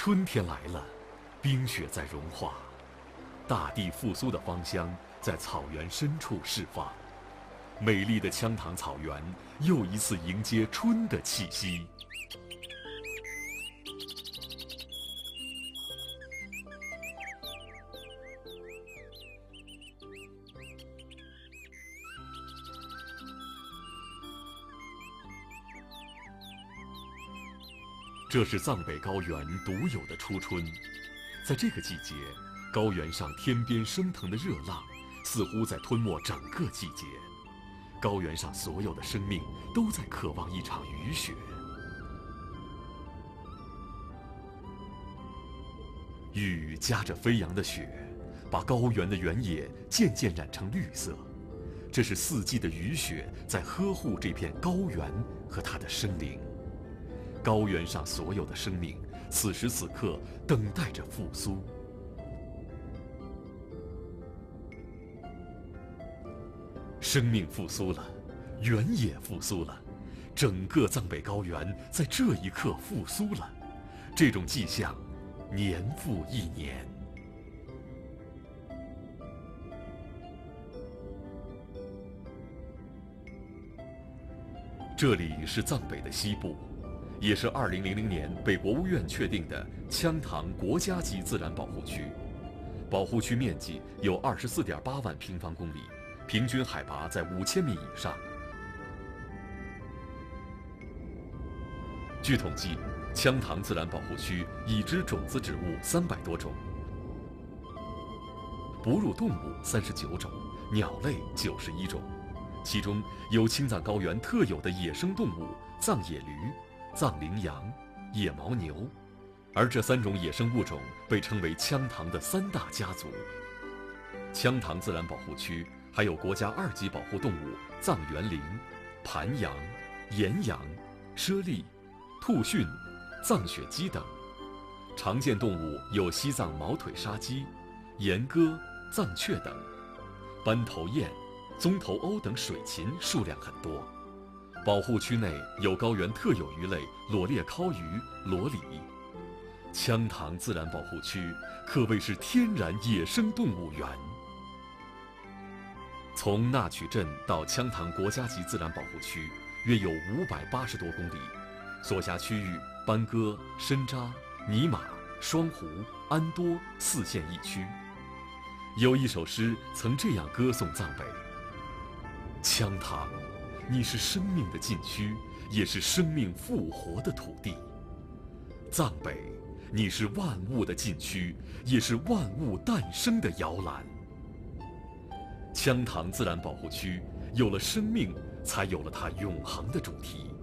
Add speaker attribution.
Speaker 1: 春天来了，冰雪在融化，大地复苏的芳香在草原深处释放。美丽的羌塘草原又一次迎接春的气息。这是藏北高原独有的初春，在这个季节，高原上天边升腾的热浪，似乎在吞没整个季节。高原上所有的生命都在渴望一场雨雪。雨夹着飞扬的雪，把高原的原野渐渐染成绿色。这是四季的雨雪在呵护这片高原和它的生灵。高原上所有的生命，此时此刻等待着复苏。生命复苏了，原野复苏了，整个藏北高原在这一刻复苏了。这种迹象，年复一年。这里是藏北的西部，也是2000年被国务院确定的羌塘国家级自然保护区。保护区面积有24.8万平方公里，平均海拔在5000米以上。据统计，羌塘自然保护区已知种子植物300多种，哺乳动物39种，鸟类91种。其中有青藏高原特有的野生动物藏野驴、藏羚羊、野牦牛，而这3种野生物种被称为羌塘的3大家族。羌塘自然保护区还有国家2级保护动物藏原羚、盘羊、岩羊、猞猁、兔驯、藏雪鸡等。常见动物有西藏毛腿沙鸡、岩鸽、藏雀等。斑头雁、棕头鸥等水禽数量很多。保护区内有高原特有鱼类裸裂尻鱼、裸鲤。羌塘自然保护区可谓是天然野生动物园。从纳曲镇到羌塘国家级自然保护区约有580多公里，所辖区域班戈、申扎、尼玛、双湖、安多4县1区。有一首诗曾这样歌颂藏北：羌塘，你是生命的禁区，也是生命复活的土地。藏北，你是万物的禁区，也是万物诞生的摇篮。羌塘自然保护区有了生命，才有了它永恒的主题。